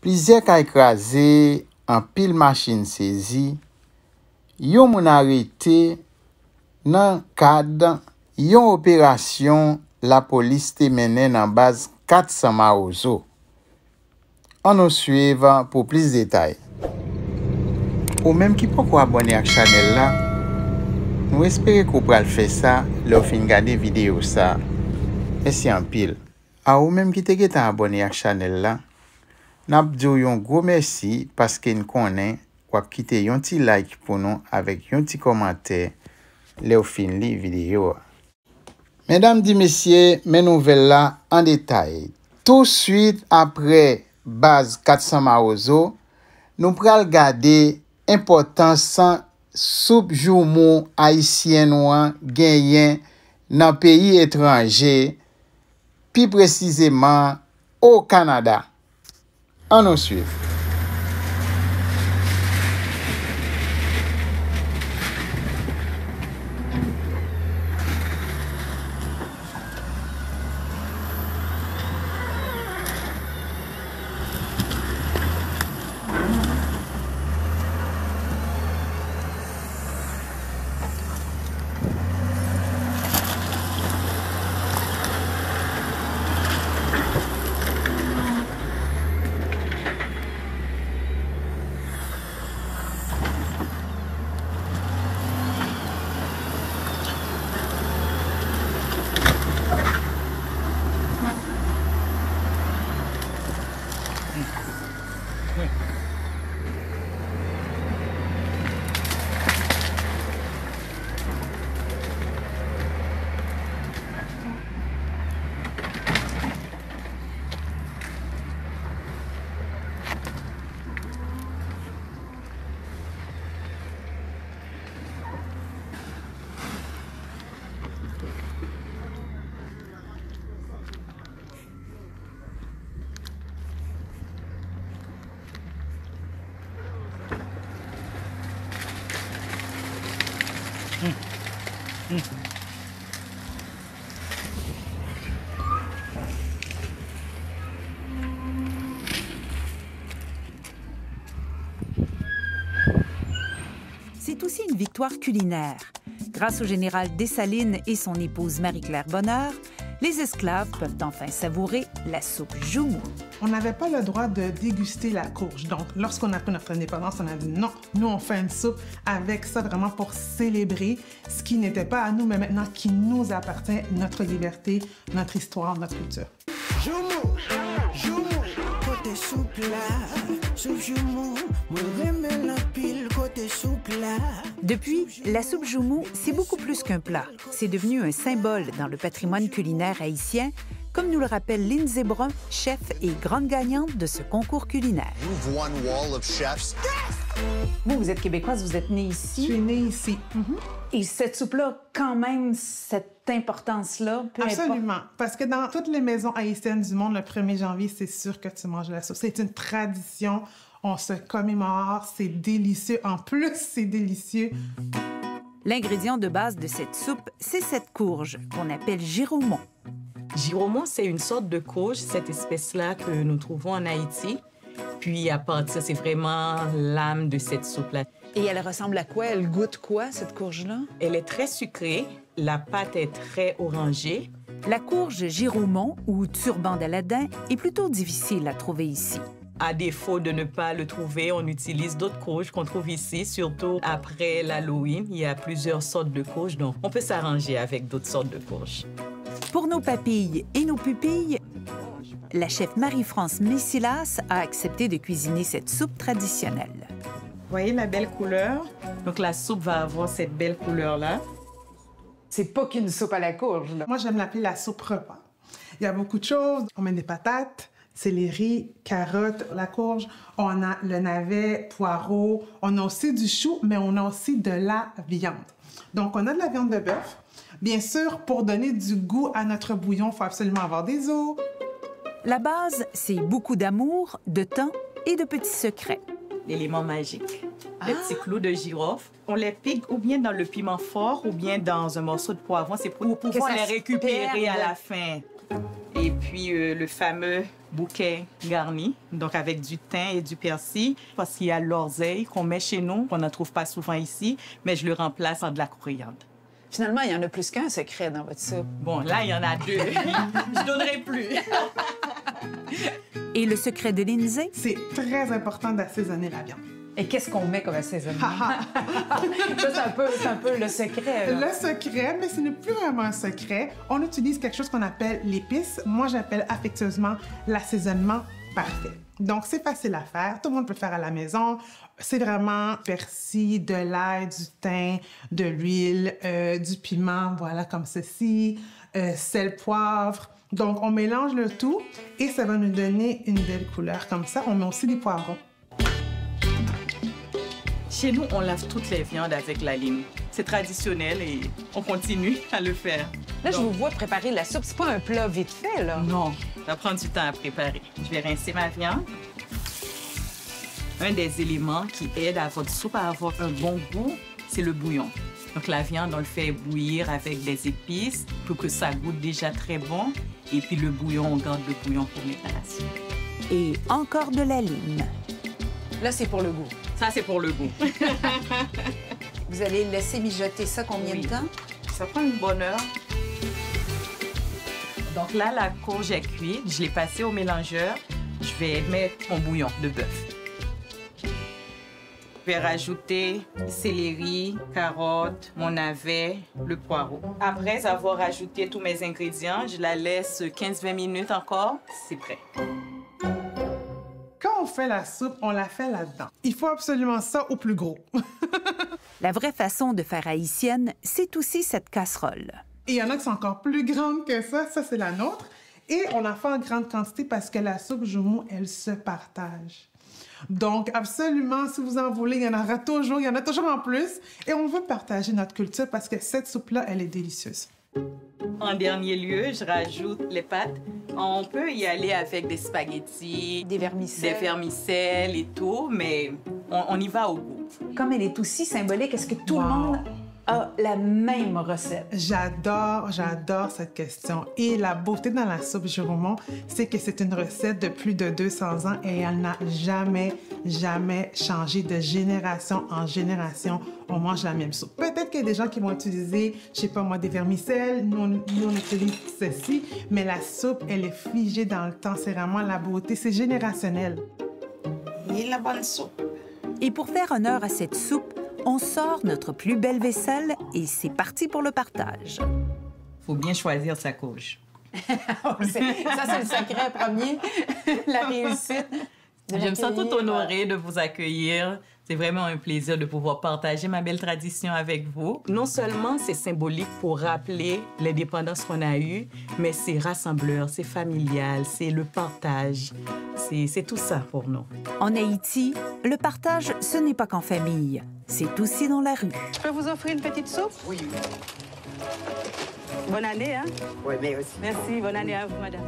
Plusieurs cas écrasés, en pile machine saisie, yon moun arrêté dans cadre yon opération la police te mené dans base 400 Maozo. On nous suivre pour plus de détails. Ou même qui peut abonner à la chaîne là, nous espérons que vous pourrez faire ça lors fin regarder vidéo ça. Merci en pile. A ou même qui te abonné à la chaîne là, n'a dit un gros merci parce que nous connaissons ou quitter un petit like pour nous avec un petit commentaire lors fin li vidéo. Mesdames et messieurs, mes nouvelles là en détail. Tout de suite après base 400 Maozo, nous pourrons regarder l'importance soupe joumou haïtien noir gagné dans pays étranger, plus précisément au Canada. On nous suit. C'est aussi une victoire culinaire. Grâce au général Dessalines et son épouse Marie-Claire Bonheur, les esclaves peuvent enfin savourer la soupe joumou. On n'avait pas le droit de déguster la courge. Donc, lorsqu'on a pris notre indépendance, on a dit non, nous on fait une soupe avec ça vraiment pour célébrer ce qui n'était pas à nous, mais maintenant qui nous appartient, notre liberté, notre histoire, notre culture. Joumou, joumou, côté soupe là, soupe joumou, moi remets la pile côté soupe là. Depuis, la soupe joumou, c'est beaucoup plus qu'un plat. C'est devenu un symbole dans le patrimoine culinaire haïtien, comme nous le rappelle Lindsay Brun, chef et grande gagnante de ce concours culinaire. You've won Wall of Chefs. Vous êtes québécoise, vous êtes née ici. Je suis née ici. Et cette soupe-là, quand même, cette importance-là, peu Absolument. importe. Parce que dans toutes les maisons haïtiennes du monde, le 1er janvier, c'est sûr que tu manges de la soupe. C'est une tradition. On se commémore. C'est délicieux. En plus, c'est délicieux. L'ingrédient de base de cette soupe, c'est cette courge qu'on appelle giroumon. Giroumon, c'est une sorte de courge, cette espèce-là que nous trouvons en Haïti. Puis à partir, c'est vraiment l'âme de cette soupe-là. Et elle ressemble à quoi? Elle goûte quoi, cette courge-là? Elle est très sucrée, la pâte est très orangée. La courge giroumon, ou turban d'Aladin, est plutôt difficile à trouver ici. À défaut de ne pas le trouver, on utilise d'autres courges qu'on trouve ici, surtout après l'Halloween. Il y a plusieurs sortes de courges, donc on peut s'arranger avec d'autres sortes de courges. Pour nos papilles et nos pupilles, la chef Marie-France Messilas a accepté de cuisiner cette soupe traditionnelle. Vous voyez la belle couleur? Donc la soupe va avoir cette belle couleur-là. C'est pas qu'une soupe à la courge, là. Moi, j'aime l'appeler la soupe repas. Il y a beaucoup de choses. On met des patates, céleri, carottes, la courge. On a le navet, poireau. On a aussi du chou, mais on a aussi de la viande. Donc, on a de la viande de bœuf. Bien sûr, pour donner du goût à notre bouillon, il faut absolument avoir des os. La base, c'est beaucoup d'amour, de temps et de petits secrets. L'élément magique. Les petits clous de girofle, on les pique ou bien dans le piment fort ou bien dans un morceau de poivre. C'est pour pouvoir les récupérer à la fin. Et Et puis le fameux bouquet garni, donc avec du thym et du persil, parce qu'il y a l'orzeille qu'on met chez nous, qu'on ne trouve pas souvent ici, mais je le remplace par de la coriandre. Finalement, il y en a plus qu'un secret dans votre soupe. Bon, là, il y en a 2. Je donnerai plus. Et le secret de Lindsay? C'est très important d'assaisonner la viande. Et qu'est-ce qu'on met comme assaisonnement? Ça, c'est un peu le secret. Là. Le secret, mais ce n'est plus vraiment un secret. On utilise quelque chose qu'on appelle l'épice. Moi, j'appelle affectueusement l'assaisonnement parfait. Donc, c'est facile à faire. Tout le monde peut le faire à la maison. C'est vraiment persil, de l'ail, du thym, de l'huile, du piment, voilà, comme ceci, sel, poivre. Donc, on mélange le tout et ça va nous donner une belle couleur. Comme ça, on met aussi des poivrons. Chez nous, on lave toutes les viandes avec la lime. C'est traditionnel et on continue à le faire. Là, je vous vois préparer la soupe. C'est pas un plat vite fait, là. Non, ça prend du temps à préparer. Je vais rincer ma viande. Un des éléments qui aide à votre soupe à avoir un bon goût, c'est le bouillon. Donc la viande, on le fait bouillir avec des épices pour que ça goûte déjà très bon. Et puis le bouillon, on garde le bouillon pour mettre à l'assiette. Et encore de la lime. Là, c'est pour le goût. Ça, c'est pour le goût. Vous allez laisser mijoter ça combien de temps? Ça prend une bonne heure. Donc là, la courge est cuite. Je l'ai passée au mélangeur. Je vais mettre mon bouillon de bœuf. Je vais rajouter céleri, carottes, mon navet, le poireau. Après avoir ajouté tous mes ingrédients, je la laisse 15-20 minutes encore. C'est prêt. Quand on fait la soupe, on la fait là-dedans. Il faut absolument ça au plus gros. La vraie façon de faire haïtienne, c'est aussi cette casserole. Et il y en a qui sont encore plus grandes que ça. Ça, c'est la nôtre. Et on en fait en grande quantité parce que la soupe joumou, elle se partage. Donc, absolument, si vous en voulez, il y en aura toujours, il y en a toujours en plus. Et on veut partager notre culture parce que cette soupe-là, elle est délicieuse. En dernier lieu, je rajoute les pâtes. On peut y aller avec des spaghettis, Des vermicelles. et tout, mais on y va au goût. Comme elle est aussi symbolique, est-ce que tout le monde a la même recette? J'adore cette question. Et la beauté dans la soupe Giromont, c'est que c'est une recette de plus de 200 ans et elle n'a jamais changé de génération en génération. On mange la même soupe. Peut-être qu'il y a des gens qui vont utiliser, je sais pas moi, des vermicelles. Nous, on utilise ceci. Mais la soupe, elle est figée dans le temps. C'est vraiment la beauté. C'est générationnel. Et la bonne soupe. Et pour faire honneur à cette soupe, on sort notre plus belle vaisselle et c'est parti pour le partage. Faut bien choisir sa courge. Ça, c'est le secret premier, la réussite. Je me sens tout honorée de vous accueillir. C'est vraiment un plaisir de pouvoir partager ma belle tradition avec vous. Non seulement c'est symbolique pour rappeler l'indépendance qu'on a eue, mais c'est rassembleur, c'est familial, c'est le partage. C'est tout ça pour nous. En Haïti, le partage, ce n'est pas qu'en famille, c'est aussi dans la rue. Je peux vous offrir une petite soupe? Oui. Bonne année, hein? Oui, mais aussi. Merci, bonne année à vous, madame.